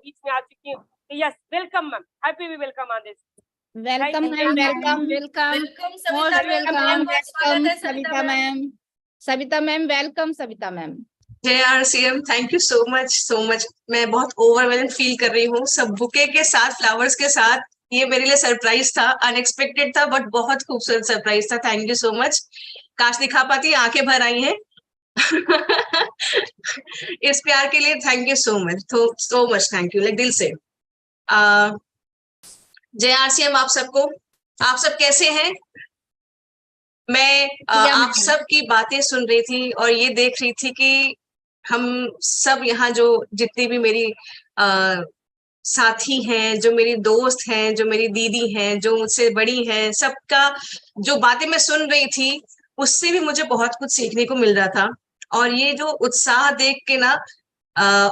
बीच में आ चुकी हूँ। Yes, welcome ma'am, happy welcome on this. Welcome ma'am, welcome welcome, most welcome welcome Savita ma'am. Savita ma'am welcome, Savita ma'am. JRCM, thank you so much. मैं बहुत overwhelm feel कर रही हूँ, सब बुके के साथ, फ्लावर्स के साथ। ये मेरे लिए सरप्राइज था, अनएक्सपेक्टेड था, बट बहुत खूबसूरत सरप्राइज था। Thank you so much. काश दिखा पाती, आंखें भर आई हैं। इस प्यार के लिए thank you so much, thank you, like दिल से। JRCM आप सबको, आप सब कैसे हैं? मैं आप सब की बातें सुन रही थी और ये देख रही थी कि हम सब यहाँ जो जितनी भी मेरी साथी हैं, जो मेरी दोस्त हैं, जो मेरी दीदी हैं, जो मुझसे बड़ी हैं, सबका जो बातें मैं सुन रही थी, उससे भी मुझे बहुत कुछ सीखने को मिल रहा था। और ये जो उत्साह देख के ना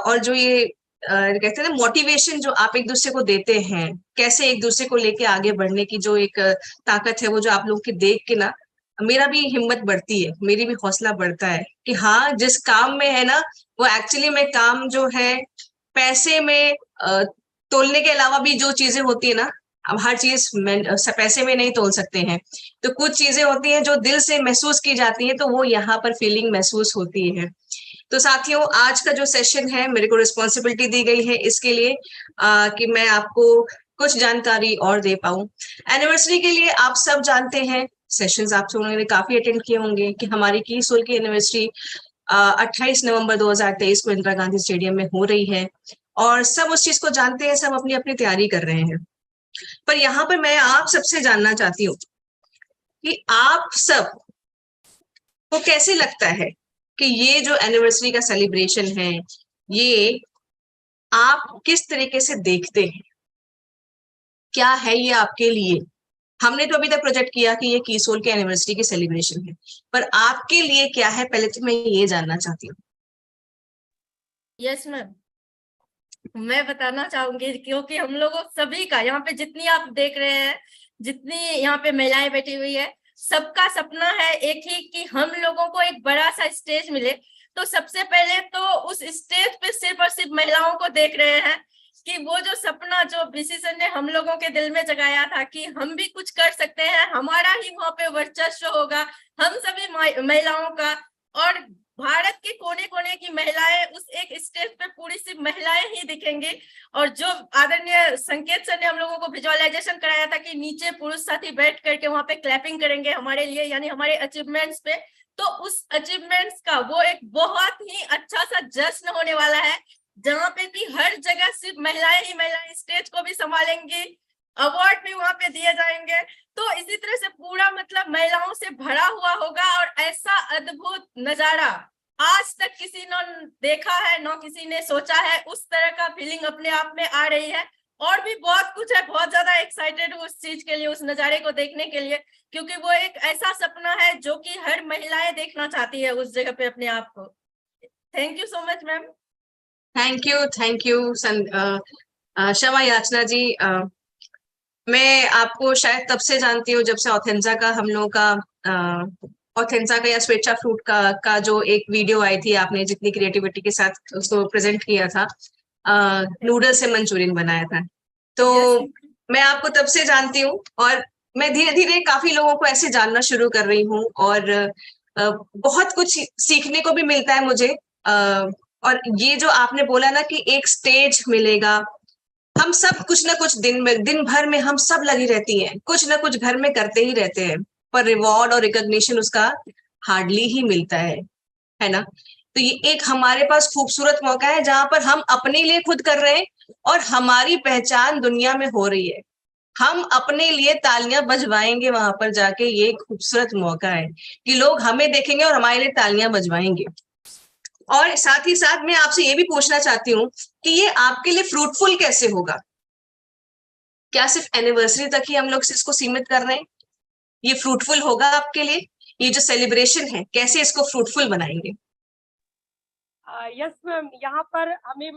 और जो ये कहते हैं ना मोटिवेशन जो आप एक दूसरे को देते हैं, कैसे एक दूसरे को लेके आगे बढ़ने की जो एक ताकत है, वो जो आप लोग की देख के ना मेरा भी हिम्मत बढ़ती है, मेरी भी हौसला बढ़ता है कि हाँ, जिस काम में है ना, वो एक्चुअली में काम जो है पैसे में तोलने के अलावा भी जो चीजें होती है ना, अब हर चीज पैसे में नहीं तोल सकते हैं, तो कुछ चीजें होती हैं जो दिल से महसूस की जाती है, तो वो यहाँ पर फीलिंग महसूस होती है। तो साथियों, आज का जो सेशन है, मेरे को रिस्पॉन्सिबिलिटी दी गई है इसके लिए कि मैं आपको कुछ जानकारी और दे पाऊं। एनिवर्सरी के लिए आप सब जानते हैं, सेशंस आप लोगों ने काफी अटेंड किए होंगे कि हमारी की सोल की एनिवर्सरी 28 नवंबर 2023 को इंदिरा गांधी स्टेडियम में हो रही है और सब उस चीज को जानते हैं, सब अपनी अपनी तैयारी कर रहे हैं। पर यहाँ पर मैं आप सबसे जानना चाहती हूँ कि आप सब को कैसे लगता है कि ये जो एनिवर्सरी का सेलिब्रेशन है, ये आप किस तरीके से देखते हैं? क्या है ये आपके लिए? हमने तो अभी तक प्रोजेक्ट किया कि ये की सोल के एनिवर्सरी की सेलिब्रेशन है, पर आपके लिए क्या है, पहले तो मैं ये जानना चाहती हूँ। यस मैम, मैं बताना चाहूंगी क्योंकि हम लोगों सभी का यहाँ पे जितनी आप देख रहे हैं, जितनी यहाँ पे महिलाएं बैठी हुई है, सबका सपना है एक ही कि हम लोगों को एक बड़ा सा स्टेज मिले। तो सबसे पहले तो उस स्टेज पे सिर्फ और सिर्फ महिलाओं को देख रहे हैं कि वो जो सपना जो बीसी सर ने हम लोगों के दिल में जगाया था कि हम भी कुछ कर सकते हैं, हमारा ही वहां पे वर्चस्व होगा, हम सभी महिलाओं का। और भारत के कोने कोने की महिलाएं उस एक स्टेज पे पूरी सिर्फ महिलाएं ही दिखेंगी। और जो आदरणीय संकेत सर ने हम लोगों को विजुअलाइजेशन कराया था कि नीचे पुरुष साथी बैठ करके वहां पे क्लैपिंग करेंगे हमारे लिए, यानी हमारे अचीवमेंट्स पे, तो उस अचीवमेंट्स का वो एक बहुत ही अच्छा सा जश्न होने वाला है, जहाँ पे कि हर जगह सिर्फ महिलाएं ही महिलाएं स्टेज को भी संभालेंगी, अवार्ड भी वहां पे दिए जाएंगे। तो इसी तरह से पूरा मतलब महिलाओं से भरा हुआ होगा और ऐसा अद्भुत नजारा आज तक किसी ने देखा है न किसी ने सोचा है, उस तरह का फीलिंग अपने आप में आ रही है। और भी बहुत कुछ है, बहुत ज्यादा एक्साइटेड हूँ उस चीज के लिए, उस नजारे को देखने के लिए, क्योंकि वो एक ऐसा सपना है जो कि हर महिलाएं देखना चाहती है उस जगह पे अपने आप को। Thank you so much ma'am. Thank you क्षमा याचना जी। मैं आपको शायद तब से जानती हूँ जब से ऑथेंजा का हम लोगों का ऑथेंजा का या स्वेच्छा फ्रूट का जो एक वीडियो आई थी, आपने जितनी क्रिएटिविटी के साथ उसको प्रेजेंट किया था, नूडल से मंचूरियन बनाया था, तो मैं आपको तब से जानती हूँ और मैं धीरे धीरे काफी लोगों को ऐसे जानना शुरू कर रही हूँ और बहुत कुछ सीखने को भी मिलता है मुझे। और ये जो आपने बोला ना कि एक स्टेज मिलेगा, हम सब कुछ ना कुछ दिन भर में हम सब लगी रहती हैं, कुछ ना कुछ घर में करते ही रहते हैं, पर रिवॉर्ड और रिकॉग्निशन उसका हार्डली ही मिलता है ना। तो ये एक हमारे पास खूबसूरत मौका है जहां पर हम अपने लिए खुद कर रहे हैं और हमारी पहचान दुनिया में हो रही है। हम अपने लिए तालियां बजवाएंगे वहां पर जाके, ये खूबसूरत मौका है कि लोग हमें देखेंगे और हमारे लिए तालियां बजवाएंगे। और साथ ही साथ मैं आपसे ये भी पूछना चाहती हूँ कि ये आपके लिए फ्रूटफुल कैसे होगा? क्या सिर्फ एनिवर्सरी तक ही हम लोग इसको सीमित कर रहे हैं? ये फ्रूटफुल होगा आपके लिए? ये जो सेलिब्रेशन है, कैसे इसको फ्रूटफुल बनाएंगे? यस मैम, यहाँ पर हमें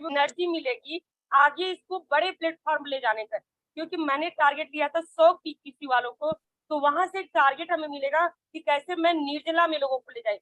एनर्जी मिलेगी आगे इसको बड़े प्लेटफॉर्म ले जाने का, क्योंकि मैंने टारगेट दिया था 100 किसी वालों को, तो वहां से टारगेट हमें मिलेगा कि कैसे मैं निर्जला में लोगों को ले जाए।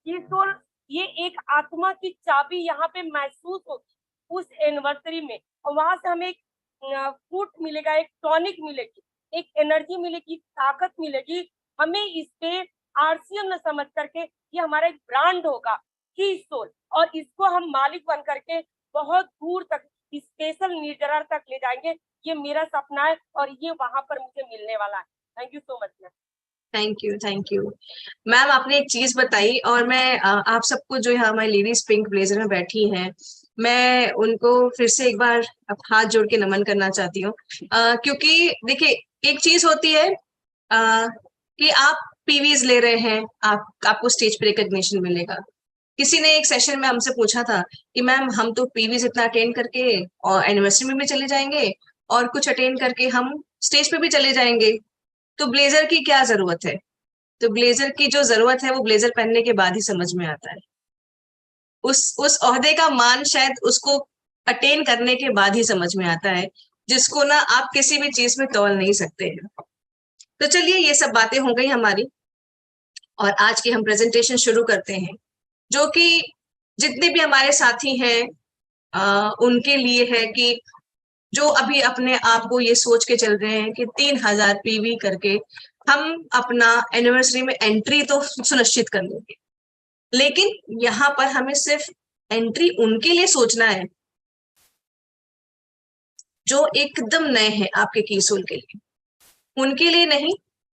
की सोल ये एक आत्मा की चाबी यहाँ पे महसूस होगी उस एनिवर्सरी में, और वहां से हमें एक फूड मिलेगा, एक टॉनिक मिलेगी, एक एनर्जी मिलेगी, ताकत मिलेगी। हमें इस पे आरसीएम न समझ करके ये हमारा एक ब्रांड होगा की सोल, और इसको हम मालिक बन करके बहुत दूर तक स्पेशल निर्जरा तक ले जाएंगे। ये मेरा सपना है और ये वहां पर मुझे मिलने वाला है। Thank you so much ma'am. Thank you ma'am. आपने एक चीज बताई और मैं आप सबको जो यहाँ हमारी लेडीज पिंक ब्लेजर में बैठी हैं, मैं उनको फिर से एक बार हाथ जोड़ के नमन करना चाहती हूँ, क्योंकि देखिए एक चीज होती है कि आप पीवीज ले रहे हैं, आपको स्टेज पे रिकॉग्निशन मिलेगा। किसी ने एक सेशन में हमसे पूछा था कि मैम हम तो पीवीज इतना अटेंड करके और एनिवर्सरी में भी चले जाएंगे और कुछ अटेंड करके हम स्टेज पे भी चले जाएंगे, तो ब्लेजर की क्या जरूरत है? तो ब्लेजर की जो जरूरत है वो ब्लेजर पहनने के बाद ही समझ में आता है। उस ओहदे का मान शायद उसको अटेन करने के बाद ही समझ में आता है, जिसको ना आप किसी भी चीज में तौल नहीं सकते हैं। तो चलिए ये सब बातें हो गई हमारी, और आज की हम प्रेजेंटेशन शुरू करते हैं, जो कि जितने भी हमारे साथी हैं उनके लिए है कि जो अभी अपने आप को ये सोच के चल रहे हैं कि 3000 पीवी करके हम अपना एनिवर्सरी में एंट्री तो सुनिश्चित कर लेंगे, लेकिन यहाँ पर हमें सिर्फ एंट्री उनके लिए सोचना है जो एकदम नए हैं आपके कीसोल के लिए, उनके लिए नहीं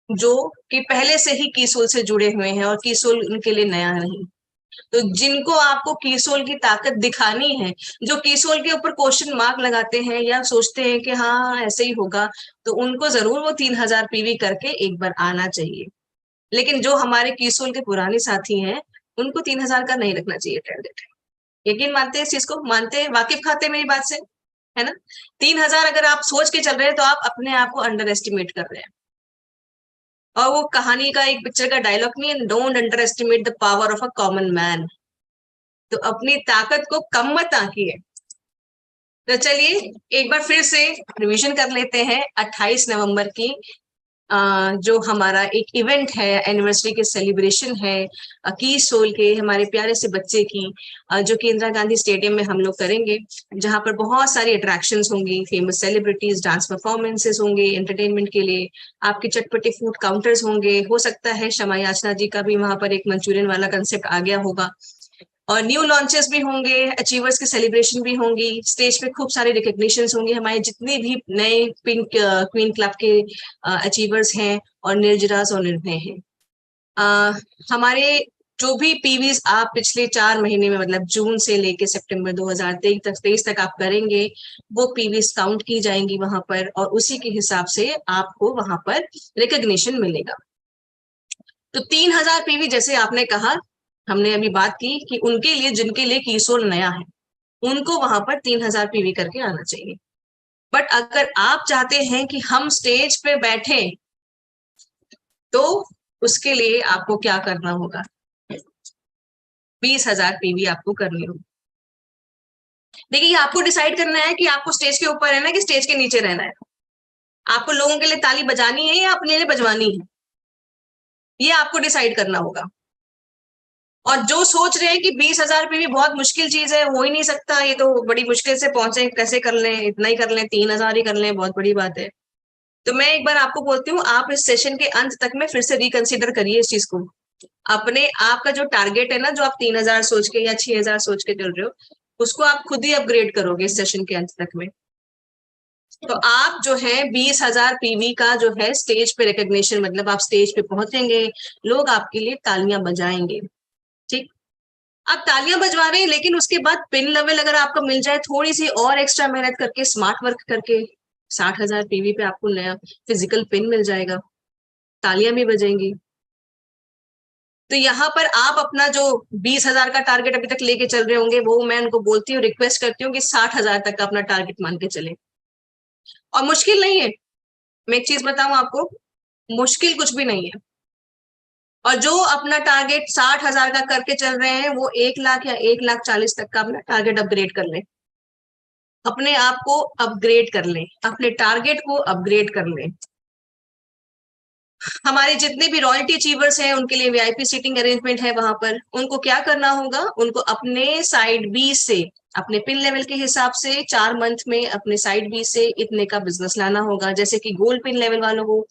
जो कि पहले से ही कीसोल से जुड़े हुए हैं और कीसोल उनके लिए नया नहीं। तो जिनको आपको कीसोल की ताकत दिखानी है, जो कीसोल के ऊपर क्वेश्चन मार्क लगाते हैं या सोचते हैं कि हाँ ऐसे ही होगा, तो उनको जरूर वो 3000 पीवी करके एक बार आना चाहिए। लेकिन जो हमारे कीसोल के पुराने साथी हैं उनको 3000 का नहीं रखना चाहिए टारगेट। यकीन मानते हैं इस चीज को? मानते हैं, वाकिफ खाते हैं मेरी बात से, है ना? 3000 अगर आप सोच के चल रहे हैं तो आप अपने आप को अंडर एस्टिमेट कर रहे हैं। और वो कहानी का एक पिक्चर का डायलॉग नहीं है, don't under estimate the power of a common man. तो अपनी ताकत को कम मत आंकिए। तो चलिए एक बार फिर से रिवीजन कर लेते हैं 28 नवंबर की जो हमारा एक इवेंट है, एनिवर्सरी के सेलिब्रेशन है कीसोल के हमारे प्यारे से बच्चे की, जो कि इंदिरा गांधी स्टेडियम में हम लोग करेंगे, जहां पर बहुत सारी अट्रैक्शंस होंगी, फेमस सेलिब्रिटीज, डांस परफॉर्मेंसेस होंगे, एंटरटेनमेंट के लिए आपके चटपटे फूड काउंटर्स होंगे, हो सकता है शमा याचना जी का भी वहां पर एक मंचूरियन वाला कंसेप्ट आ गया होगा, और न्यू लॉन्चेस भी होंगे, अचीवर्स के सेलिब्रेशन भी होंगी, स्टेज पे खूब सारे रिकॉग्निशंस होंगे, हमारे जितने भी नए पिंक क्वीन क्लब के अचीवर्स हैं और निर्जरास और निर्भय हैं। हमारे जो भी पीवीज आप पिछले 4 महीने में, मतलब जून से लेके सितंबर 2023 तक आप करेंगे, वो पीवीज काउंट की जाएंगी वहां पर, और उसी के हिसाब से आपको वहां पर रिकॉग्निशन मिलेगा। तो 3000 पीवी जैसे आपने कहा, हमने अभी बात की कि उनके लिए जिनके लिए कीसोल नया है उनको वहां पर 3000 पीवी करके आना चाहिए। बट अगर आप चाहते हैं कि हम स्टेज पे बैठे, तो उसके लिए आपको क्या करना होगा? 20,000 पीवी आपको करनी होगी। देखिए आपको डिसाइड करना है कि आपको स्टेज के ऊपर रहना है कि स्टेज के नीचे रहना है, आपको लोगों के लिए ताली बजानी है या अपने लिए बजवानी है, ये आपको डिसाइड करना होगा। और जो सोच रहे हैं कि 20,000 पीवी बहुत मुश्किल चीज है, हो ही नहीं सकता, ये तो बड़ी मुश्किल से पहुंचे, कैसे कर लें, इतना ही कर लें, 3000 ही कर लें, बहुत बड़ी बात है, तो मैं एक बार आपको बोलती हूँ, आप इस सेशन के अंत तक में फिर से रिकंसिडर करिए इस चीज को। अपने आप का जो टारगेट है ना, जो आप 3000 सोच के या 6000 सोच के चल रहे हो, उसको आप खुद ही अपग्रेड करोगे इस सेशन के अंत तक में। तो आप जो है 20,000 पीवी का जो है स्टेज पे रिकॉग्निशन, मतलब आप स्टेज पे पहुंचेंगे, लोग आपके लिए तालियां बजाएंगे, ठीक? आप तालियां बजवा रहे हैं, लेकिन उसके बाद पिन लेवल अगर आपको मिल जाए, थोड़ी सी और एक्स्ट्रा मेहनत करके, स्मार्ट वर्क करके, 60,000 पीवी पे आपको नया फिजिकल पिन मिल जाएगा, तालियां भी बजेंगी। तो यहाँ पर आप अपना जो 20,000 का टारगेट अभी तक लेके चल रहे होंगे, वो मैं उनको बोलती हूँ, रिक्वेस्ट करती हूँ कि 60,000 तक का अपना टारगेट मान के चले। और मुश्किल नहीं है, मैं एक चीज बताऊं आपको, मुश्किल कुछ भी नहीं है। और जो अपना टारगेट 60,000 का करके चल रहे हैं, वो 1 लाख या 1,40,000 तक का अपना टारगेट अपग्रेड कर लें, अपने आप को अपग्रेड कर लें, अपने टारगेट को अपग्रेड कर लें। हमारे जितने भी रॉयल्टी अचीवर्स हैं उनके लिए वीआईपी सीटिंग अरेंजमेंट है वहां पर। उनको क्या करना होगा, उनको अपने साइड बी से, अपने पिन लेवल के हिसाब से 4 मंथ में अपने साइड बी से इतने का बिजनेस लाना होगा। जैसे कि गोल्ड पिन लेवल वालों को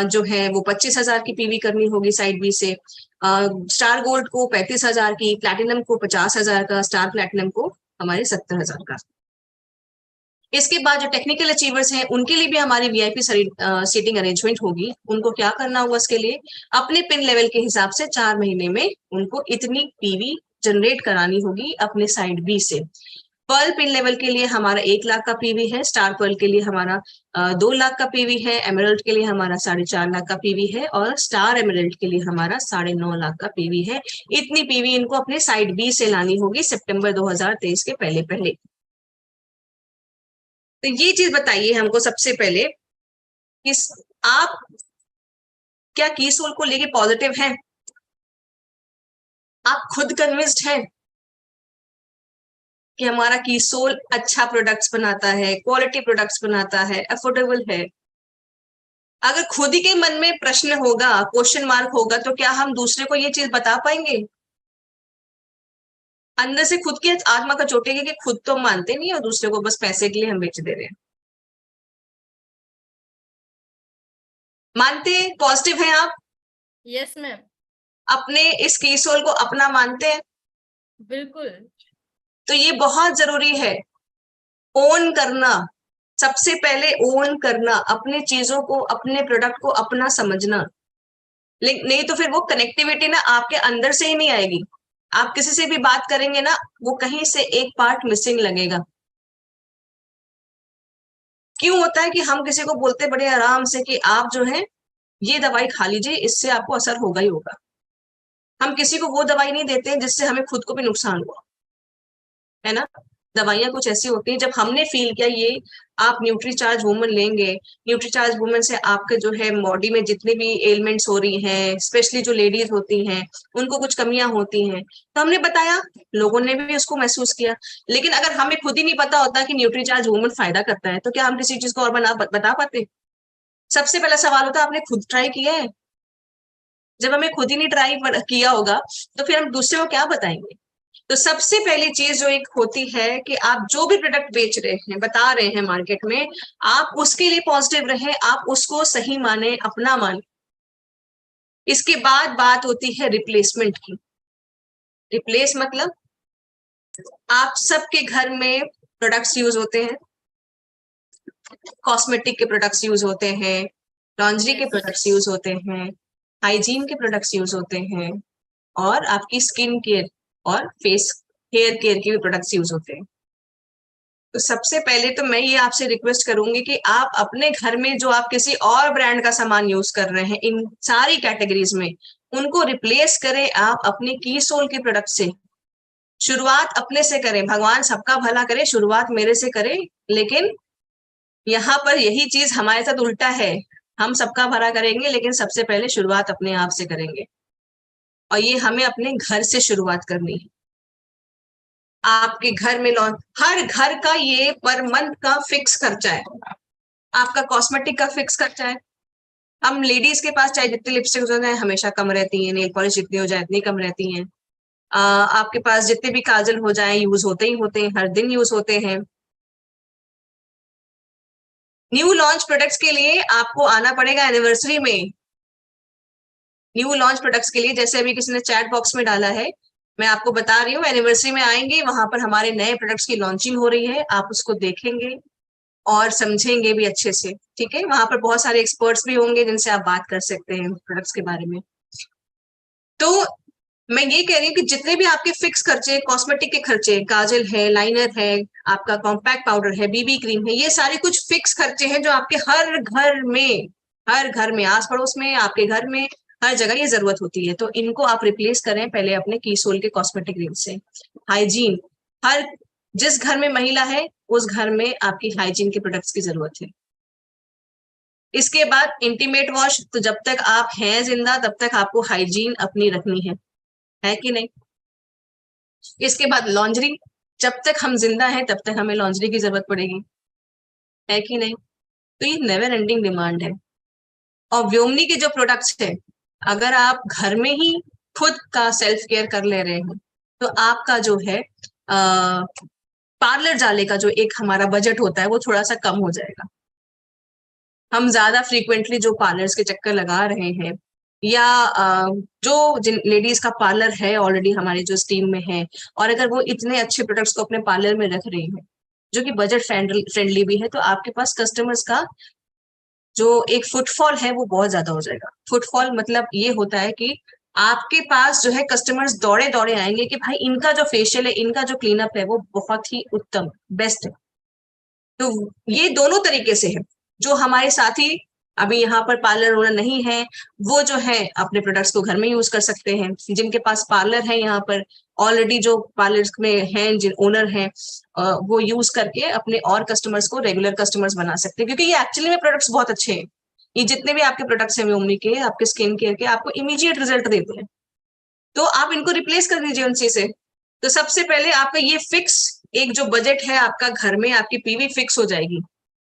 जो है वो 25,000 की पीवी करनी होगी साइड बी से, स्टार गोल्ड को 35,000 की, प्लैटिनम को 50,000 का, स्टार प्लैटिनम को हमारे 70,000 का। इसके बाद जो टेक्निकल अचीवर्स हैं उनके लिए भी हमारी वीआईपी सीटिंग अरेंजमेंट होगी। उनको क्या करना होगा, इसके लिए अपने पिन लेवल के हिसाब से 4 महीने में उनको इतनी पीवी जनरेट करानी होगी अपने साइड बी से। पर्ल पिन लेवल के लिए हमारा 1 लाख का पीवी है, स्टार पर्ल के लिए हमारा 2 लाख का पीवी है, एमरल्ड के लिए हमारा 4.5 लाख का पीवी है, और स्टार एमरल्ड के लिए हमारा 9.5 लाख का पीवी है। इतनी पीवी इनको अपने साइड बी से लानी होगी सितंबर 2023 के पहले पहले। तो ये चीज बताइए हमको सबसे पहले कि आप क्या की सोल को लेके पॉजिटिव हैं? आप खुद कन्विंस्ड हैं कि हमारा की सोल अच्छा प्रोडक्ट्स बनाता है, क्वालिटी प्रोडक्ट्स बनाता है, अफोर्डेबल है? अगर खुद ही के मन में प्रश्न होगा, क्वेश्चन मार्क होगा, तो क्या हम दूसरे को ये चीज बता पाएंगे? अंदर से खुद की आत्मा का चोटेगी कि खुद तो मानते नहीं और दूसरे को बस पैसे के लिए हम बेच दे रहे हैं। मानते हैं, पॉजिटिव हैं आप? Yes ma'am. अपने इस की सोल को अपना मानते हैं? बिल्कुल। तो ये बहुत जरूरी है, ओन करना। सबसे पहले ओन करना, अपनी चीजों को, अपने प्रोडक्ट को अपना समझना। लेकिन नहीं तो फिर वो कनेक्टिविटी ना आपके अंदर से ही नहीं आएगी। आप किसी से भी बात करेंगे ना, वो कहीं से एक पार्ट मिसिंग लगेगा। क्यों होता है कि हम किसी को बोलते बड़े आराम से कि आप जो है ये दवाई खा लीजिए, इससे आपको असर होगा ही होगा। हम किसी को वो दवाई नहीं देते जिससे हमें खुद को भी नुकसान हुआ, है ना। दवाइयां कुछ ऐसी होती हैं, जब हमने फील किया ये आप न्यूट्रीचार्ज वुमन लेंगे, न्यूट्रीचार्ज वुमन से आपके जो है बॉडी में जितनी भी एलिमेंट्स हो रही हैं, स्पेशली जो लेडीज होती हैं उनको कुछ कमियां होती हैं, तो हमने बताया, लोगों ने भी उसको महसूस किया। लेकिन अगर हमें खुद ही नहीं पता होता कि न्यूट्रीचार्ज वुमन फायदा करता है, तो क्या हम किसी चीज को और बता पाते? सबसे पहला सवाल होता है, आपने खुद ट्राई किया है? जब हमें खुद ही नहीं ट्राई किया होगा तो फिर हम दूसरे को क्या बताएंगे? तो सबसे पहली चीज जो एक होती है कि आप जो भी प्रोडक्ट बेच रहे हैं, बता रहे हैं मार्केट में, आप उसके लिए पॉजिटिव रहें, आप उसको सही माने, अपना माने। इसके बाद बात होती है रिप्लेसमेंट की। रिप्लेस मतलब आप सबके घर में प्रोडक्ट्स यूज होते हैं, कॉस्मेटिक के प्रोडक्ट्स यूज होते हैं, लॉन्ड्री के प्रोडक्ट्स यूज होते हैं, हाइजीन के प्रोडक्ट्स यूज होते हैं, और आपकी स्किन केयर और फेस हेयर केयर के भी प्रोडक्ट्स यूज होते हैं। तो सबसे पहले तो मैं ये आपसे रिक्वेस्ट करूंगी कि आप अपने घर में जो आप किसी और ब्रांड का सामान यूज कर रहे हैं इन सारी कैटेगरीज में, उनको रिप्लेस करें आप अपने की सोल के प्रोडक्ट से। शुरुआत अपने से करें, भगवान सबका भला करे, शुरुआत मेरे से करें। लेकिन यहाँ पर यही चीज हमारे साथ उल्टा है, हम सबका भला करेंगे लेकिन सबसे पहले शुरुआत अपने आप से करेंगे, और ये हमें अपने घर से शुरुआत करनी है। आपके घर में हर घर का ये पर मंथ का फिक्स खर्चा है, आपका कॉस्मेटिक का फिक्स खर्चा है। हम लेडीज के पास चाहे जितनी लिपस्टिक हो जाए हमेशा कम रहती है, नेल पॉलिश जितनी हो जाए इतनी कम रहती है, आपके पास जितने भी काजल हो जाए यूज होते ही होते हैं, हर दिन यूज होते हैं। न्यू लॉन्च प्रोडक्ट्स के लिए आपको आना पड़ेगा एनिवर्सरी में। न्यू लॉन्च प्रोडक्ट्स के लिए, जैसे अभी किसी ने चैट बॉक्स में डाला है, मैं आपको बता रही हूँ, एनिवर्सरी में आएंगे, वहां पर हमारे नए प्रोडक्ट्स की लॉन्चिंग हो रही है, आप उसको देखेंगे और समझेंगे भी अच्छे से, ठीक है। वहां पर बहुत सारे एक्सपर्ट्स भी होंगे जिनसे आप बात कर सकते हैं प्रोडक्ट्स के बारे में। तो मैं ये कह रही हूँ कि जितने भी आपके फिक्स खर्चे, कॉस्मेटिक के खर्चे, काजल है, लाइनर है, आपका कॉम्पैक्ट पाउडर है, बीबी क्रीम है, ये सारे कुछ फिक्स खर्चे हैं जो आपके हर घर में, आस पड़ोस में, आपके घर में, हर जगह ये जरूरत होती है। तो इनको आप रिप्लेस करें पहले अपने की सोल के कॉस्मेटिक रेंज से। हाइजीन, हर जिस घर में महिला है उस घर में आपकी हाइजीन के प्रोडक्ट्स की जरूरत है। इसके बाद इंटीमेट वॉश, तो जब तक आप हैं जिंदा तब तक आपको हाइजीन अपनी रखनी है कि नहीं। इसके बाद लॉन्ड्री, जब तक हम जिंदा हैं तब तक हमें लॉन्ड्री की जरूरत पड़ेगी, है कि नहीं। तो ये नेवर एंडिंग डिमांड है। और व्योमनी के जो प्रोडक्ट्स है, अगर आप घर में ही खुद का सेल्फ केयर कर ले रहे हैं तो आपका जो है पार्लर जाने का जो एक हमारा बजट होता है वो थोड़ा सा कम हो जाएगा। हम ज्यादा फ्रीक्वेंटली जो पार्लर्स के चक्कर लगा रहे हैं, या जो जिन लेडीज का पार्लर है ऑलरेडी हमारी जो स्टीम में है, और अगर वो इतने अच्छे प्रोडक्ट्स को अपने पार्लर में रख रही हैं जो कि बजट फ्रेंडली भी है, तो आपके पास कस्टमर्स का जो एक फुटफॉल है वो बहुत ज्यादा हो जाएगा। फुटफॉल मतलब ये होता है कि आपके पास जो है कस्टमर्स दौड़े दौड़े आएंगे कि भाई इनका जो फेशियल है, इनका जो क्लीनअप है वो बहुत ही उत्तम बेस्ट है। तो ये दोनों तरीके से है। जो हमारे साथी अभी यहाँ पर पार्लर ओनर नहीं है, वो जो है अपने प्रोडक्ट्स को घर में यूज कर सकते हैं। जिनके पास पार्लर है यहाँ पर ऑलरेडी, जो पार्लर में हैं, जिन ओनर हैं, वो यूज करके अपने और कस्टमर्स को रेगुलर कस्टमर्स बना सकते हैं, क्योंकि ये एक्चुअली में प्रोडक्ट्स बहुत अच्छे हैं। ये जितने भी आपके प्रोडक्ट्स हैं व्योमनी के, आपके स्किन केयर के, आपको इमीडिएट रिजल्ट देते हैं। तो आप इनको रिप्लेस कर दीजिए उनसे से। तो सबसे पहले आपका ये फिक्स एक जो बजट है आपका घर में, आपकी पीवी फिक्स हो जाएगी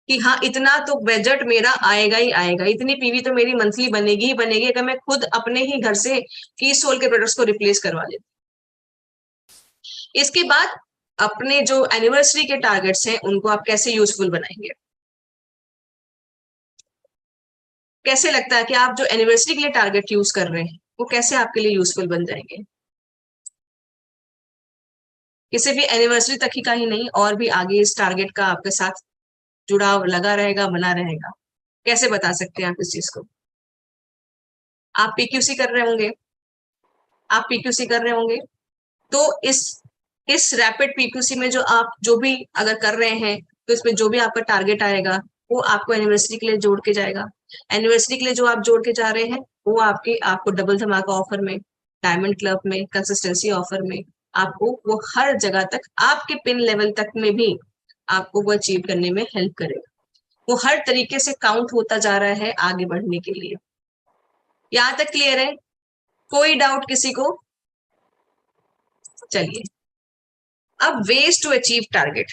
कि हाँ इतना तो बजट मेरा आएगा ही आएगा, इतनी पीवी तो मेरी मंथली बनेगी ही बनेगी अगर मैं खुद अपने ही घर से कीसोल के प्रोडक्ट्स को रिप्लेस करवा लेती। इसके बाद अपने जो एनिवर्सरी के टारगेट्स हैं उनको आप कैसे यूजफुल बनाएंगे? कैसे लगता है कि आप जो एनिवर्सरी के लिए टारगेट यूज कर रहे हैं वो कैसे आपके लिए यूजफुल बन जाएंगे? किसी भी एनिवर्सरी तक ही का ही नहीं, और भी आगे इस टारगेट का आपके साथ जुड़ाव लगा रहेगा, बना रहेगा। कैसे बता सकते हैं आप इस चीज को? आप पीक्यूसी कर रहे होंगे, आप पीक्यूसी कर रहे होंगे, तो इस रैपिड पीक्यूसी में जो आप जो भी अगर कर रहे हैं, तो इसमें जो भी आपका टारगेट आएगा वो आपको एनिवर्सरी के लिए जोड़ के जाएगा। एनिवर्सरी के लिए जो आप जोड़ के जा रहे हैं वो आपको डबल धमाका ऑफर में, डायमंड क्लब में, कंसिस्टेंसी ऑफर में, आपको वो हर जगह तक, आपके पिन लेवल तक में भी आपको वो अचीव करने में हेल्प करेगा। वो हर तरीके से काउंट होता जा रहा है आगे बढ़ने के लिए। यहां तक क्लियर है? कोई डाउट किसी को? चलिए, अब वेज टू अचीव टारगेट।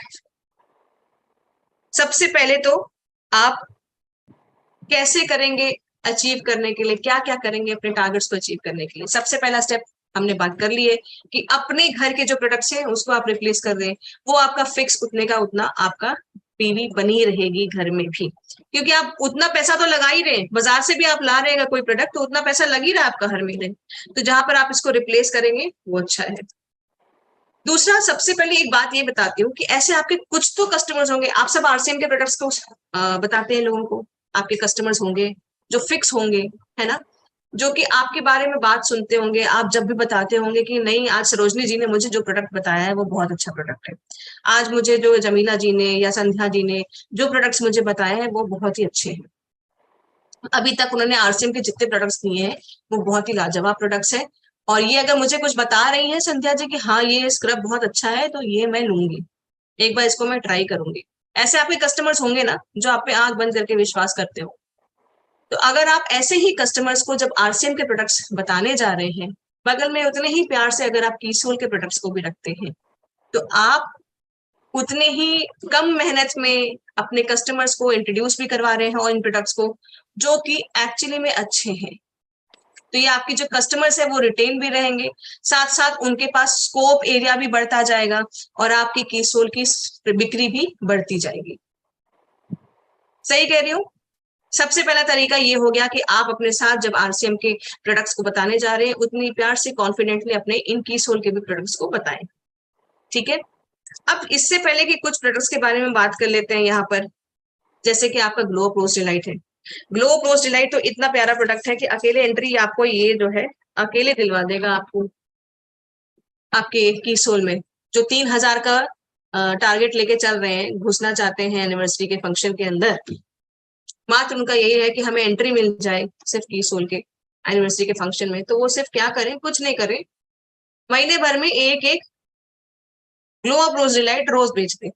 सबसे पहले तो आप कैसे करेंगे अचीव करने के लिए, क्या क्या करेंगे अपने टारगेट्स को अचीव करने के लिए? सबसे पहला स्टेप हमने बात कर ली है कि अपने घर के जो प्रोडक्ट्स हैं उसको आप रिप्लेस कर दें। वो आपका फिक्स उतने का उतना आपका पीवी बनी रहेगी घर में भी, क्योंकि आप उतना पैसा तो लगा ही रहे हैं, बाजार से भी आप ला रहे हैं कोई प्रोडक्ट तो उतना पैसा लग ही रहा है आपका हर महीने। तो जहां पर आप इसको रिप्लेस करेंगे वो अच्छा है। दूसरा, सबसे पहले एक बात ये बताती हूँ कि ऐसे आपके कुछ तो कस्टमर्स होंगे, आप सब आरसीएम के प्रोडक्ट्स को बताते हैं लोगों को, आपके कस्टमर्स होंगे जो फिक्स होंगे, है ना, जो कि आपके बारे में बात सुनते होंगे। आप जब भी बताते होंगे कि नहीं आज सरोजनी जी ने मुझे जो प्रोडक्ट बताया है वो बहुत अच्छा प्रोडक्ट है, आज मुझे जो जमीला जी ने या संध्या जी ने जो प्रोडक्ट्स मुझे बताए हैं वो बहुत ही अच्छे हैं, अभी तक उन्होंने आरसीएम के जितने प्रोडक्ट्स दिए हैं वो बहुत ही लाजवाब प्रोडक्ट्स हैं, और ये अगर मुझे कुछ बता रही हैं संध्या जी कि हाँ ये स्क्रब बहुत अच्छा है तो ये मैं लूंगी, एक बार इसको मैं ट्राई करूंगी। ऐसे आपके कस्टमर्स होंगे ना जो आप पे आंख बंद करके विश्वास करते हो। तो अगर आप ऐसे ही कस्टमर्स को जब आरसीएम के प्रोडक्ट्स बताने जा रहे हैं, बगल में उतने ही प्यार से अगर आप कीसोल के प्रोडक्ट्स को भी रखते हैं, तो आप उतने ही कम मेहनत में अपने कस्टमर्स को इंट्रोड्यूस भी करवा रहे हैं और इन प्रोडक्ट्स को जो कि एक्चुअली में अच्छे हैं। तो ये आपकी जो कस्टमर्स है वो रिटेन भी रहेंगे, साथ साथ उनके पास स्कोप एरिया भी बढ़ता जाएगा और आपकी कीसोल की बिक्री भी बढ़ती जाएगी। सही कह रही हूँ? सबसे पहला तरीका ये हो गया कि आप अपने साथ जब आरसीएम के प्रोडक्ट्स को बताने जा रहे हैं उतनी प्यार से कॉन्फिडेंटली अपने इन कीसोल के भी प्रोडक्ट्स को बताएं। ठीक है, अब इससे पहले कि कुछ प्रोडक्ट्स के बारे में बात कर लेते हैं यहाँ पर, जैसे कि आपका ग्लो अप्रोच डिलाइट है। ग्लो अप्रोच डिलाइट तो इतना प्यारा प्रोडक्ट है कि अकेले एंट्री आपको ये जो है अकेले दिलवा देगा आपको आपके कीसोल में। जो 3000 का टारगेट लेके चल रहे हैं, घुसना चाहते हैं एनिवर्सरी के फंक्शन के अंदर, मात्र उनका यही है कि हमें एंट्री मिल जाए सिर्फ कीसोल के एनिवर्सरी के फंक्शन में। तो वो सिर्फ क्या करें, कुछ नहीं करें, महीने भर में एक एक ग्लो अप रोज डिलाइट रोज बेच दें,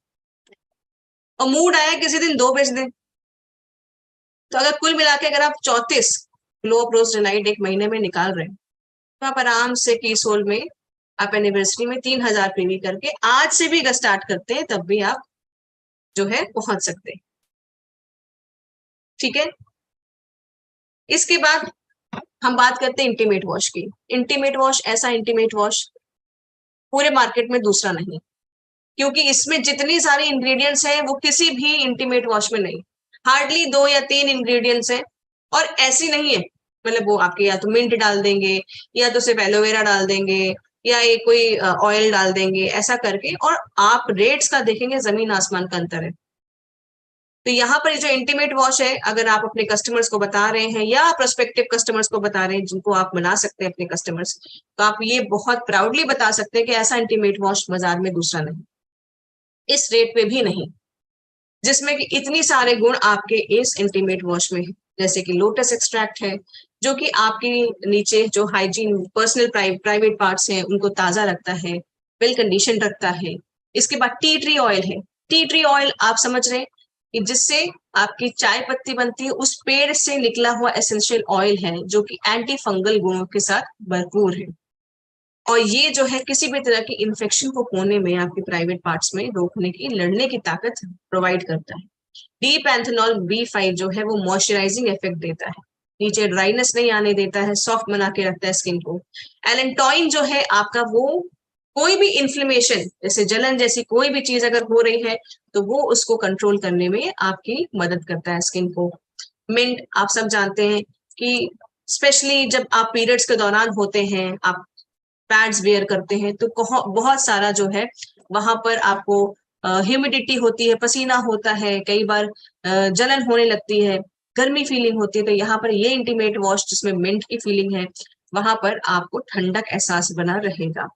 और मूड आया किसी दिन 2 बेच दें। तो अगर कुल मिला के अगर आप 34 ग्लो अप रोज डिलाइट एक महीने में निकाल रहे हैं, तो आप आराम से कीसोल में आप एनिवर्सरी में 3000 पीवी करके आज से भी अगर स्टार्ट करते हैं तब भी आप जो है पहुंच सकते हैं। ठीक है, इसके बाद हम बात करते हैं इंटीमेट वॉश की। इंटीमेट वॉश ऐसा इंटीमेट वॉश पूरे मार्केट में दूसरा नहीं, क्योंकि इसमें जितनी सारी इंग्रेडिएंट्स हैं वो किसी भी इंटीमेट वॉश में नहीं। हार्डली 2 या 3 इंग्रेडिएंट्स हैं, और ऐसी नहीं है मतलब वो आपके या तो मिंट डाल देंगे या तो सिर्फ एलोवेरा डाल देंगे या ये कोई ऑयल डाल देंगे ऐसा करके, और आप रेट्स का देखेंगे जमीन आसमान का अंतर है। तो यहाँ पर जो इंटीमेट वॉश है, अगर आप अपने कस्टमर्स को बता रहे हैं या प्रोस्पेक्टिव कस्टमर्स को बता रहे हैं जिनको आप बना सकते हैं अपने कस्टमर्स, तो आप ये बहुत प्राउडली बता सकते हैं कि ऐसा इंटीमेट वॉश बाजार में दूसरा नहीं, इस रेट पे भी नहीं, जिसमें कि इतनी सारे गुण आपके इस इंटीमेट वॉश में है। जैसे कि लोटस एक्सट्रैक्ट है जो कि आपके नीचे जो हाइजीन पर्सनल प्राइवेट पार्ट्स हैं उनको ताजा रखता है, वेल कंडीशन रखता है। इसके बाद टी ट्री ऑयल है। टी ट्री ऑयल आप समझ रहे हैं कि जिससे आपकी चाय पत्ती बनती है, उस पेड़ से निकला हुआ एसेंशियल ऑयल है जो कि एंटी फंगल गुणों के साथ भरपूर है, और ये जो है किसी भी तरह की इन्फेक्शन को कोने में आपके प्राइवेट पार्ट्स में रोकने की, लड़ने की ताकत प्रोवाइड करता है। डी पैंथेनॉल B5 जो है वो मॉइस्चराइजिंग इफेक्ट देता है, नीचे ड्राइनेस नहीं आने देता है, सॉफ्ट बना के रखता है स्किन को। एलेंटॉइन जो है आपका वो कोई भी इन्फ्लेमेशन जैसे जलन जैसी कोई भी चीज अगर हो रही है तो वो उसको कंट्रोल करने में आपकी मदद करता है स्किन को। मिंट आप सब जानते हैं कि स्पेशली जब आप पीरियड्स के दौरान होते हैं, आप पैड्स वेयर करते हैं, तो बहुत सारा जो है वहां पर आपको ह्यूमिडिटी होती है, पसीना होता है, कई बार जलन होने लगती है, गर्मी फीलिंग होती है। तो यहाँ पर ये इंटीमेट वॉश जिसमें मिंट की फीलिंग है, वहां पर आपको ठंडक एहसास बना रहेगा।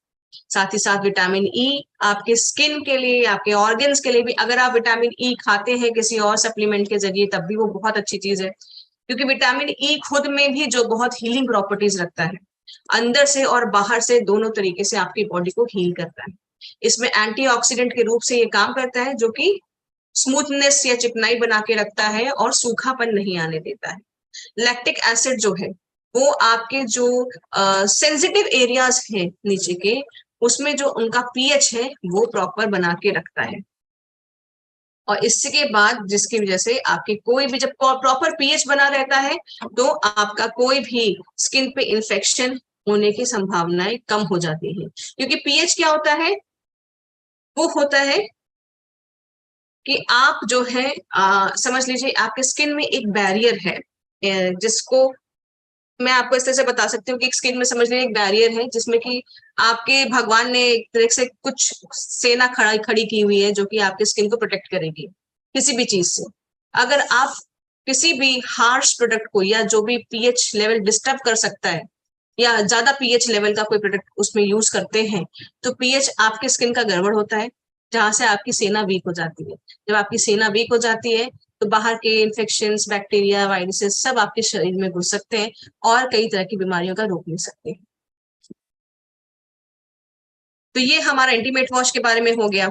साथ ही साथ विटामिन ई आपके स्किन के लिए, आपके ऑर्गन्स के लिए भी, अगर आप विटामिन ई खाते हैं किसी और सप्लीमेंट के जरिए तब भी वो बहुत अच्छी चीज है, क्योंकि विटामिन ई खुद में भी जो बहुत हीलिंग प्रॉपर्टीज रखता है, अंदर से और बाहर से दोनों तरीके से आपकी बॉडी को हील करता है। इसमें एंटीऑक्सीडेंट के रूप से ये काम करता है जो कि स्मूथनेस या चिकनाई बना के रखता है और सूखापन नहीं आने देता है। लैक्टिक एसिड जो है वो आपके जो सेंसिटिव एरियाज हैं नीचे के, उसमें जो उनका पीएच है वो प्रॉपर बना के रखता है, और इसके बाद जिसकी वजह से आपके कोई भी जब प्रॉपर पीएच बना रहता है तो आपका कोई भी स्किन पे इन्फेक्शन होने की संभावनाएं कम हो जाती है। क्योंकि पीएच क्या होता है, वो होता है कि आप जो है समझ लीजिए आपके स्किन में एक बैरियर है, जिसको मैं आपको इस तरह से बता सकती हूँ कि स्किन में समझ लीजिए एक बैरियर है जिसमें कि आपके भगवान ने एक तरह से कुछ सेना खड़ी की हुई है जो कि आपके स्किन को प्रोटेक्ट करेगी किसी भी चीज से। अगर आप किसी भी हार्श प्रोडक्ट को या जो भी पीएच लेवल डिस्टर्ब कर सकता है या ज्यादा पीएच लेवल का कोई प्रोडक्ट उसमें यूज करते हैं तो पीएच आपके स्किन का गड़बड़ होता है, जहां से आपकी सेना वीक हो जाती है। जब आपकी सेना वीक हो जाती है तो बाहर के इन्फेक्शंस, बैक्टीरिया, वायरसेस सब आपके शरीर में घुस सकते हैं और कई तरह की बीमारियों का रोक ले सकते हैं। तो ये हमारा इंटीमेट वॉश के बारे में हो गया।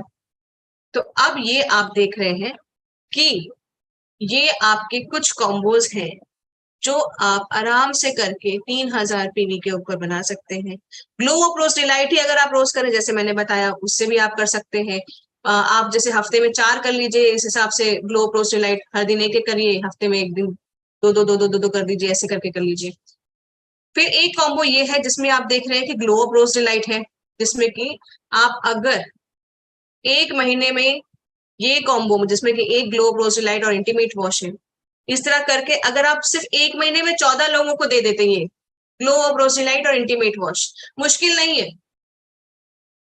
तो अब ये आप देख रहे हैं कि ये आपके कुछ कॉम्बोज हैं जो आप आराम से करके 3000 पीवी के ऊपर बना सकते हैं। ग्लो अप रोज डिलाइट ही अगर आप रोज करें जैसे मैंने बताया उससे भी आप कर सकते हैं। आप जैसे हफ्ते में 4 कर लीजिए, इस हिसाब से ग्लो अप रोज डिलाइट हर दिन एक करिए, हफ्ते में एक दिन दो कर दीजिए, ऐसे करके कर लीजिए। फिर एक कॉम्बो ये है जिसमें आप देख रहे हैं कि ग्लो अप रोज डिलाइट है, जिसमें कि आप अगर 1 महीने में ये कॉम्बो जिसमें कि एक ग्लो अप रोज डिलाइट और इंटीमेट वॉश है, इस तरह करके अगर आप सिर्फ 1 महीने में 14 लोगों को दे देते हैं ग्लो अप रोज डिलाइट और इंटीमेट वॉश, मुश्किल नहीं है,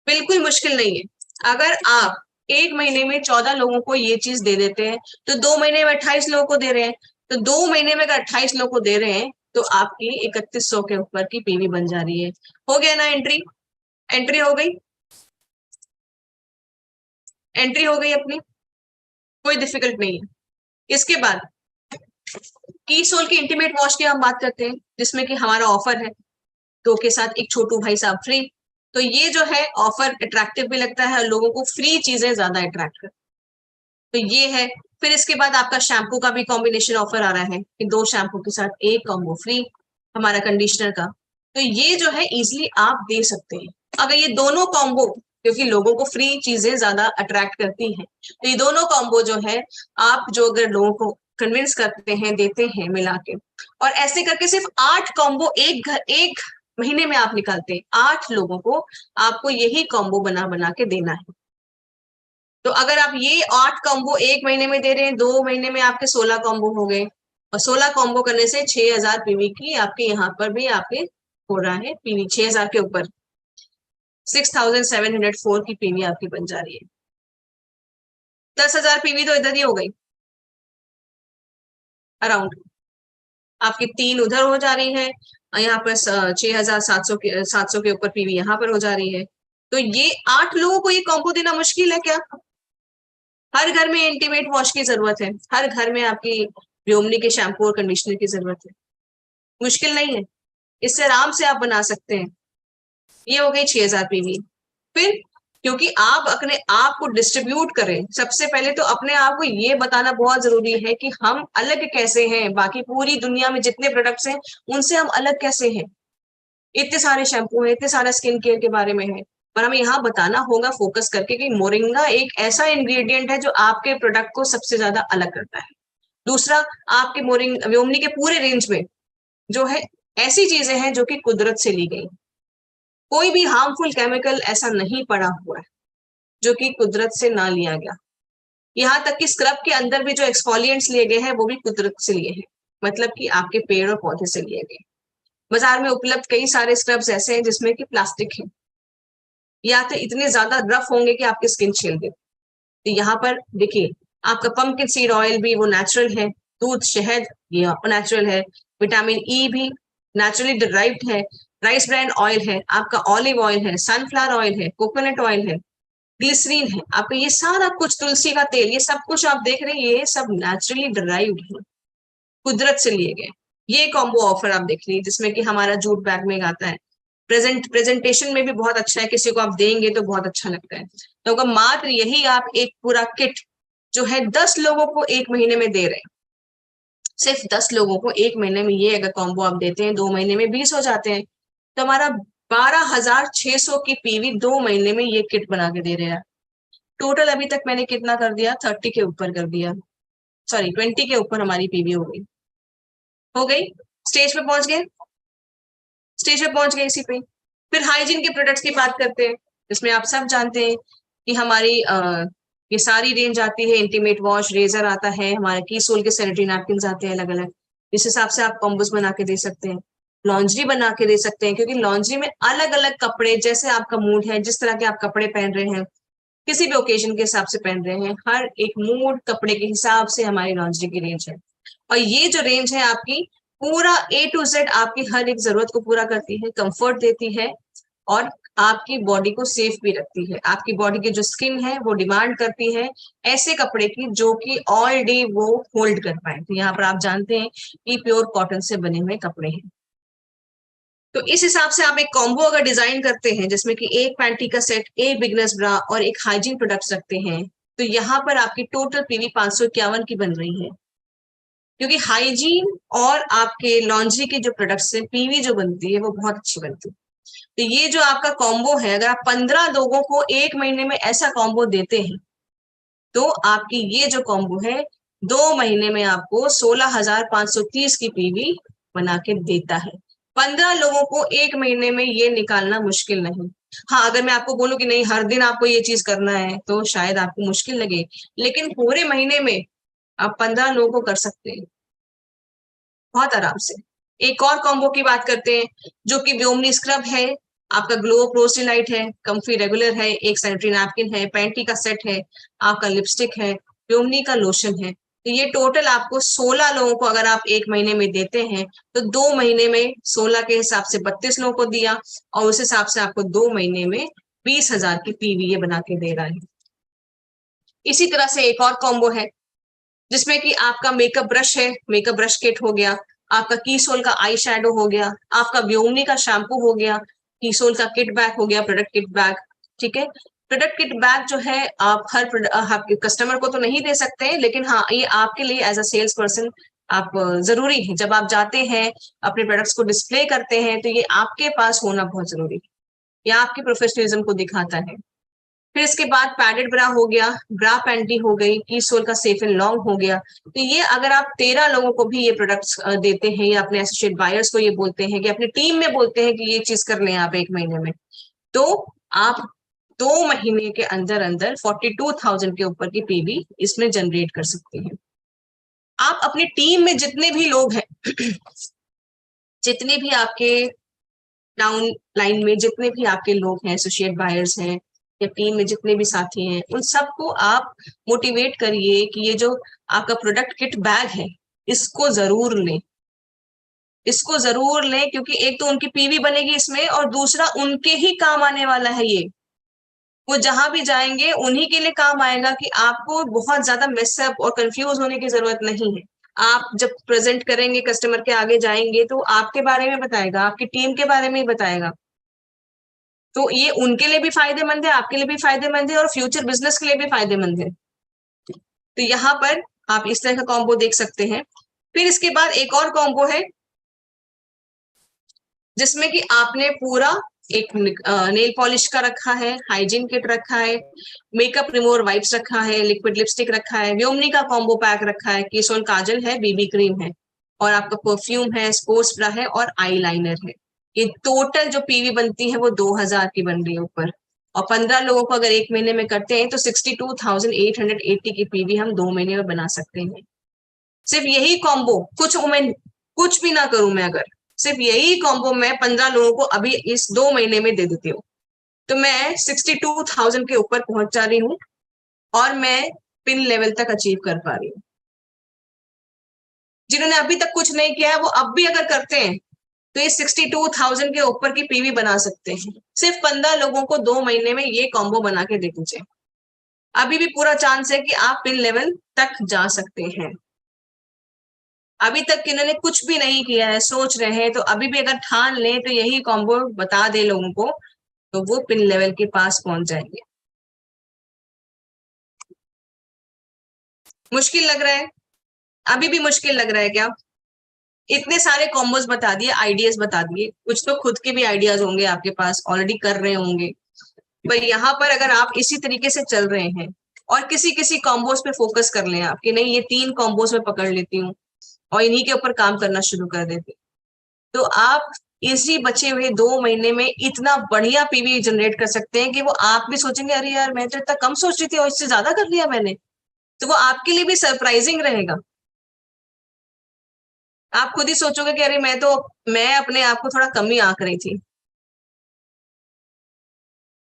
बिल्कुल मुश्किल नहीं है। अगर आप 1 महीने में 14 लोगों को ये चीज दे देते हैं तो 2 महीने में 28 लोगों को दे रहे हैं, तो 2 महीने में अगर 28 लोगों को दे रहे हैं तो आपकी 3100 के ऊपर की पीवी बन जा रही है। हो गया ना, एंट्री हो गई, एंट्री हो गई अपनी, कोई डिफिकल्ट नहीं है। इसके बाद कीसोल की इंटीमेट वॉश की हम बात करते हैं जिसमें कि हमारा ऑफर है 2 के साथ एक छोटू भाई साहब फ्री। तो ये जो है ऑफर अट्रैक्टिव भी लगता है और लोगों को फ्री चीजें ज्यादा अट्रैक्ट करती है, तो ये है। फिर इसके बाद आपका शैम्पू का भी कॉम्बिनेशन ऑफर आ रहा है कि 2 शैम्पू के साथ एक कॉम्बो फ्री हमारा कंडीशनर का। तो ये जो है इजिली आप दे सकते हैं अगर ये दोनों कॉम्बो, क्योंकि लोगों को फ्री चीजें ज्यादा अट्रैक्ट करती हैं, तो ये दोनों कॉम्बो जो है आप जो अगर लोगों को कन्विंस करते हैं, देते हैं मिला के। और ऐसे करके सिर्फ 8 कॉम्बो एक महीने में आप निकालते हैं। 8 लोगों को आपको यही कॉम्बो बना बना के देना है। तो अगर आप ये 8 कॉम्बो एक महीने में दे रहे हैं, 2 महीने में आपके 16 कॉम्बो हो गए, और 16 कॉम्बो करने से 6000 पीवी की आपके यहाँ पर भी आपके हो रहा है पीवी। 6000 के ऊपर 6704 की पीवी आपकी बन जा रही है। 10,000 पीवी तो इधर ही हो गई अराउंड, आपकी 3 उधर हो जा रही है, यहाँ पर 6700 के ऊपर पीवी यहाँ पर हो जा रही है। तो ये 8 लोगों को ये कॉम्बो देना मुश्किल है क्या? हर घर में इंटीमेट वॉश की जरूरत है, हर घर में आपकी व्योमनी के शैम्पू और कंडीशनर की जरूरत है, मुश्किल नहीं है, इससे आराम से आप बना सकते हैं। ये हो गई 6000 पीवी। फिर क्योंकि आप अपने आप को डिस्ट्रीब्यूट करें, सबसे पहले तो अपने आप को ये बताना बहुत जरूरी है कि हम अलग कैसे हैं, बाकी पूरी दुनिया में जितने प्रोडक्ट्स हैं उनसे हम अलग कैसे हैं। इतने सारे शैम्पू हैं, इतने सारा स्किन केयर के बारे में है, पर हमें यहाँ बताना होगा फोकस करके कि मोरिंगा एक ऐसा इंग्रेडिएंट है जो आपके प्रोडक्ट को सबसे ज्यादा अलग करता है। दूसरा, आपके व्योमनी के पूरे रेंज में जो है ऐसी चीजें हैं जो कि कुदरत से ली गई, कोई भी हार्मफुल केमिकल ऐसा नहीं पड़ा हुआ है जो कि कुदरत से ना लिया गया। यहाँ तक कि स्क्रब के अंदर भी जो एक्सफोलिएंट्स लिए गए हैं वो भी कुदरत से लिए हैं, मतलब कि आपके पेड़ और पौधे से लिए गए। बाजार में उपलब्ध कई सारे स्क्रब्स ऐसे हैं जिसमें कि प्लास्टिक है, या तो इतने ज्यादा रफ होंगे कि आपकी स्किन छील दे। तो यहाँ पर देखिए, आपका पंपकिन सीड ऑयल भी वो नेचुरल है, दूध शहद ये नेचुरल है, विटामिन ई भी नेचुरली डिराइव्ड है, राइस ब्रांड ऑयल है, आपका ऑलिव ऑयल है, सनफ्लावर ऑयल है, कोकोनट ऑयल है, ग्लिसरीन है, आपका ये सारा कुछ, तुलसी का तेल, ये सब कुछ आप देख रहे हैं ये सब नेचुरली डिराइव्ड है, कुदरत से लिए गए। ये कॉम्बो ऑफर आप देख लीजिए जिसमें कि हमारा जूट बैग में आता है, प्रेजेंटेशन में भी बहुत अच्छा है, किसी को आप देंगे तो बहुत अच्छा लगता है। तो अगर मात्र यही आप एक पूरा किट जो है 10 लोगों को एक महीने में दे रहे हैं, सिर्फ 10 लोगों को एक महीने में ये अगर कॉम्बो आप देते हैं, 2 महीने में 20 हो जाते हैं, तो हमारा 12,600 की पीवी 2 महीने में ये किट बना के दे रहे हैं। टोटल अभी तक मैंने कितना कर दिया, 30 के ऊपर कर दिया, सॉरी 20 के ऊपर हमारी पीवी हो गई, स्टेज पे पहुंच गए, इसी पे। फिर हाइजीन के प्रोडक्ट्स की बात करते हैं, जिसमें आप सब जानते हैं कि हमारी ये सारी रेंज आती है, इंटीमेट वॉश, रेजर आता है, हमारे कीसोल के सैनिटरी नैपकिन आते हैं अलग अलग, इस हिसाब से आप कॉम्बोस बना के दे सकते हैं, लॉन्ड्री बना के दे सकते हैं, क्योंकि लॉन्ड्री में अलग अलग कपड़े, जैसे आपका मूड है, जिस तरह के आप कपड़े पहन रहे हैं, किसी भी ओकेजन के हिसाब से पहन रहे हैं, हर एक मूड कपड़े के हिसाब से हमारी लॉन्ड्री की रेंज है। और ये जो रेंज है आपकी पूरा A to Z आपकी हर एक जरूरत को पूरा करती है, कंफर्ट देती है और आपकी बॉडी को सेफ भी रखती है। आपकी बॉडी की जो स्किन है वो डिमांड करती है ऐसे कपड़े की जो कि ऑल डे वो होल्ड कर पाए। तो यहाँ पर आप जानते हैं कि प्योर कॉटन से बने हुए कपड़े हैं। तो इस हिसाब से आप एक कॉम्बो अगर डिजाइन करते हैं जिसमें कि एक पैंटी का सेट, एक बिगनर्स ब्रा और एक हाइजीन प्रोडक्ट्स रखते हैं, तो यहाँ पर आपकी टोटल पीवी 551 की बन रही है, क्योंकि हाइजीन और आपके लॉन्ड्री के जो प्रोडक्ट्स हैं, पीवी जो बनती है वो बहुत अच्छी बनती है। तो ये जो आपका कॉम्बो है, अगर आप 15 लोगों को एक महीने में ऐसा कॉम्बो देते हैं, तो आपकी ये जो कॉम्बो है 2 महीने में आपको 16,530 की पीवी बना के देता है। 15 लोगों को एक महीने में ये निकालना मुश्किल नहीं। हाँ, अगर मैं आपको बोलूं कि नहीं हर दिन आपको ये चीज करना है तो शायद आपको मुश्किल लगे, लेकिन पूरे महीने में आप 15 लोगों को कर सकते हैं बहुत आराम से। एक और कॉम्बो की बात करते हैं जो कि व्योमनी स्क्रब है, आपका ग्लो प्रोस डिलाइट है, कंफी रेगुलर है, एक सैनिटरी नैपकिन है, पैंटी का सेट है, आपका लिपस्टिक है, व्योमनी का लोशन है। तो ये टोटल आपको 16 लोगों को अगर आप एक महीने में देते हैं तो 2 महीने में 16 के हिसाब से 32 लोगों को दिया, और उस हिसाब से आपको 2 महीने में 20,000 की पीवी ये बना के दे रहा है। इसी तरह से एक और कॉम्बो है जिसमें कि आपका मेकअप ब्रश है, मेकअप ब्रश किट हो गया, आपका कीसोल का आई शैडो हो गया, आपका व्योमनी का शैम्पू हो गया, कीसोल का किट बैग हो गया, प्रोडक्ट किट बैग। ठीक है, प्रोडक्ट किट बैग जो है आप आपके कस्टमर को तो नहीं दे सकते, लेकिन हाँ ये आपके लिए एज अ सेल्स पर्सन आप जरूरी है, जब आप जाते हैं अपने प्रोडक्ट्स को डिस्प्ले करते हैं तो ये आपके पास होना बहुत जरूरी है, ये आपके प्रोफेशनलिज्म को दिखाता है। फिर इसके बाद पैडेड ब्रा हो गया, ब्रा पैंटी हो गई, की सोल का सेफ एंड लॉन्ग हो गया। तो ये अगर आप 13 लोगों को भी ये प्रोडक्ट्स देते हैं या अपने एसोसिएट बायर्स को ये बोलते हैं कि अपनी टीम में बोलते हैं कि ये चीज कर लें आप 1 महीने में, तो आप 2 महीने के अंदर अंदर 42,000 के ऊपर की पीवी इसमें जनरेट कर सकते हैं। आप अपनी टीम में जितने भी लोग हैं जितने भी आपके डाउन लाइन में जितने भी आपके लोग हैं, एसोसिएट बायर्स हैं या टीम में जितने भी साथी हैं, उन सबको आप मोटिवेट करिए कि ये जो आपका प्रोडक्ट किट बैग है इसको जरूर लें, इसको जरूर लें, क्योंकि एक तो उनकी पीवी बनेगी इसमें और दूसरा उनके ही काम आने वाला है। ये वो जहां भी जाएंगे उन्हीं के लिए काम आएगा कि आपको बहुत ज्यादा मिसअप और कंफ्यूज होने की जरूरत नहीं है। आप जब प्रेजेंट करेंगे, कस्टमर के आगे जाएंगे तो आपके बारे में बताएगा, आपकी टीम के बारे में ही बताएगा। तो ये उनके लिए भी फायदेमंद है, आपके लिए भी फायदेमंद है और फ्यूचर बिजनेस के लिए भी फायदेमंद है। तो यहाँ पर आप इस तरह का कॉम्बो देख सकते हैं। फिर इसके बाद एक और कॉम्बो है जिसमें कि आपने पूरा एक नेल पॉलिश का रखा है, हाइजीन किट रखा है, मेकअप रिमूवर वाइप्स रखा है, लिक्विड लिपस्टिक रखा है, व्योमनी का कॉम्बो पैक रखा है, कीसोन काजल है, बीबी क्रीम है और आपका परफ्यूम है, स्पोर्ट्स ब्रा है और आई लाइनर है। ये टोटल जो पीवी बनती है वो 2000 की बन रही है ऊपर, और 15 लोगों को अगर 1 महीने में करते हैं तो 62,880 की पीवी हम 2 महीने में बना सकते हैं। सिर्फ यही कॉम्बो, कुछ भी ना करूं मैं, अगर सिर्फ यही कॉम्बो मैं 15 लोगों को अभी इस 2 महीने में दे देती हूँ तो मैं 62,000 के ऊपर पहुंच जा रही हूँ और मैं पिन लेवल तक अचीव कर पा रही हूँ। जिन्होंने अभी तक कुछ नहीं किया है वो अब भी अगर करते हैं तो ये 62,000 के ऊपर की पीवी बना सकते हैं। सिर्फ 15 लोगों को 2 महीने में ये कॉम्बो बना के दे दीजिए, अभी भी पूरा चांस है कि आप पिन लेवल तक जा सकते हैं। अभी तक इन्होंने कुछ भी नहीं किया है, सोच रहे हैं, तो अभी भी अगर ठान लें तो यही कॉम्बो बता दे लोगों को तो वो पिन लेवल के पास पहुंच जाएंगे। मुश्किल लग रहा है? अभी भी मुश्किल लग रहा है क्या? इतने सारे कॉम्बोज बता दिए, आइडियाज बता दिए, कुछ तो खुद के भी आइडियाज होंगे आपके पास, ऑलरेडी कर रहे होंगे, पर यहाँ पर अगर आप इसी तरीके से चल रहे हैं और किसी किसी कॉम्बोज पे फोकस कर लें आप कि नहीं ये 3 कॉम्बोज में पकड़ लेती हूँ और इन्हीं के ऊपर काम करना शुरू कर देते, तो आप इसी बचे हुए 2 महीने में इतना बढ़िया पीवी जनरेट कर सकते हैं कि वो आप भी सोचेंगे अरे यार मैं तो इतना कम सोच रही थी और इससे ज्यादा कर लिया मैंने। तो वो आपके लिए भी सरप्राइजिंग रहेगा। आप खुद ही सोचोगे कि अरे मैं अपने आप को थोड़ा कम ही आंक रही थी,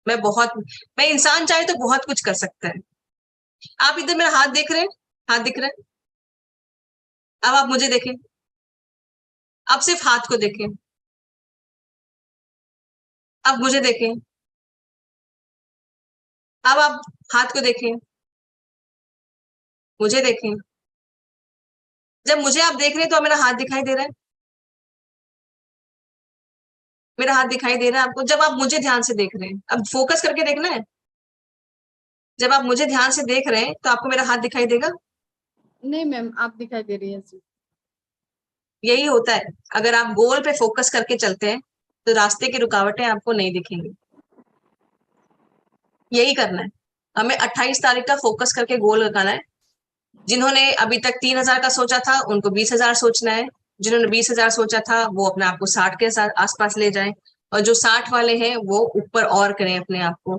मैं इंसान चाहे तो बहुत कुछ कर सकता है। आप इधर मेरा हाथ देख रहे हैं, हाथ दिख रहा है, अब आप मुझे देखें, अब सिर्फ हाथ को देखें, अब मुझे देखें, अब आप हाथ को देखें, मुझे देखें। जब मुझे आप देख रहे हैं तो मेरा हाथ दिखाई दे रहा है, मेरा हाथ दिखाई दे रहा है आपको। जब आप मुझे ध्यान से देख रहे हैं, अब फोकस करके देखना है, जब आप मुझे ध्यान से देख रहे हैं तो आपको मेरा हाथ दिखाई देगा? नहीं मैम, आप दिखाई दे रही है। यही होता है, अगर आप गोल पे फोकस करके चलते हैं तो रास्ते की रुकावटें आपको नहीं दिखेंगी। यही करना है हमें, 28 तारीख का फोकस करके गोल लगाना है। जिन्होंने अभी तक 3,000 का सोचा था उनको 20,000 सोचना है, जिन्होंने 20,000 सोचा था वो अपने आप को 60 के आसपास ले जाएं, और जो 60 वाले हैं वो ऊपर और करें अपने आप को।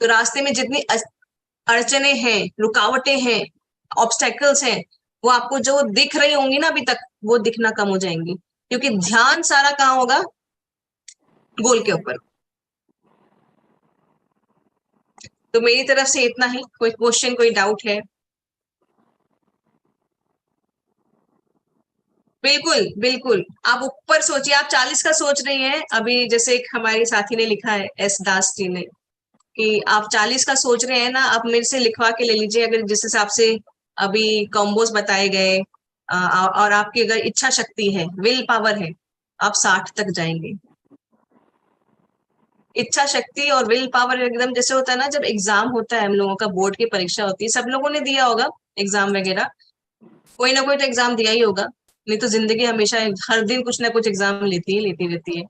तो रास्ते में जितनी अड़चने हैं, रुकावटें हैं, ऑब्स्टेकल्स हैं, वो आपको जो दिख रही होंगी ना अभी तक, वो दिखना कम हो जाएंगी, क्योंकि ध्यान सारा कहाँ होगा? गोल के ऊपर। तो मेरी तरफ से इतना ही। कोई क्वेश्चन, कोई डाउट है? बिल्कुल बिल्कुल, आप ऊपर सोचिए। आप 40 का सोच रही हैं अभी, जैसे एक हमारी साथी ने लिखा है, एस दास जी ने, कि आप 40 का सोच रहे हैं ना, आप मेरे से लिखवा के ले लीजिए, अगर जिस हिसाब से अभी कॉम्बोज बताए गए और आपकी अगर इच्छा शक्ति है, विल पावर है, आप 60 तक जाएंगे। इच्छा शक्ति और विल पावर एकदम जैसे होता है ना, जब एग्जाम होता है हम लोगों का, बोर्ड की परीक्षा होती है, सब लोगों ने दिया होगा एग्जाम वगैरह, कोई ना कोई तो एग्जाम दिया ही होगा, नहीं तो जिंदगी हमेशा हर दिन कुछ ना कुछ एग्जाम लेती रहती है।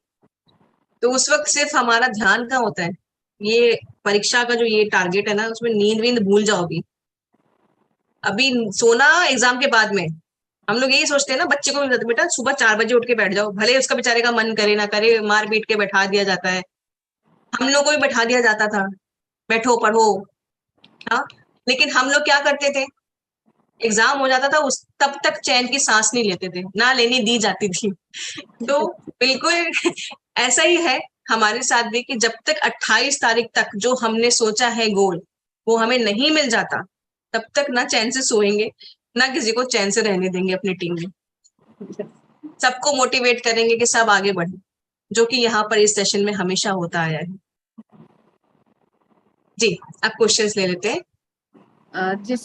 तो उस वक्त सिर्फ हमारा ध्यान कहाँ होता है? ये परीक्षा का जो ये टारगेट है ना, उसमें नींद वींद भूल जाओ। अभी सोना एग्जाम के बाद में। हम लोग यही सोचते हैं ना, बच्चे को मिल जाता है बेटा सुबह 4 बजे उठ के बैठ जाओ, भले उसका बेचारे का मन करे ना करे, मार पीट के बैठा दिया जाता है। हम लोग को भी बैठा दिया जाता था, बैठो पढ़ो। हाँ, लेकिन हम लोग क्या करते थे, एग्जाम हो जाता था उस तब तक चैन की सांस नहीं लेते थे, ना लेनी दी जाती थी। तो बिल्कुल ऐसा ही है हमारे साथ भी कि जब तक 28 तारीख तक जो हमने सोचा है गोल वो हमें नहीं मिल जाता, तब तक ना चैन से सोएंगे, ना किसी को चैन से रहने देंगे अपनी टीम में। सबको मोटिवेट करेंगे कि सब आगे बढ़े, जो कि यहाँ पर इस सेशन में हमेशा होता आया है। जी, अब क्वेश्चंस ले लेते हैं। जी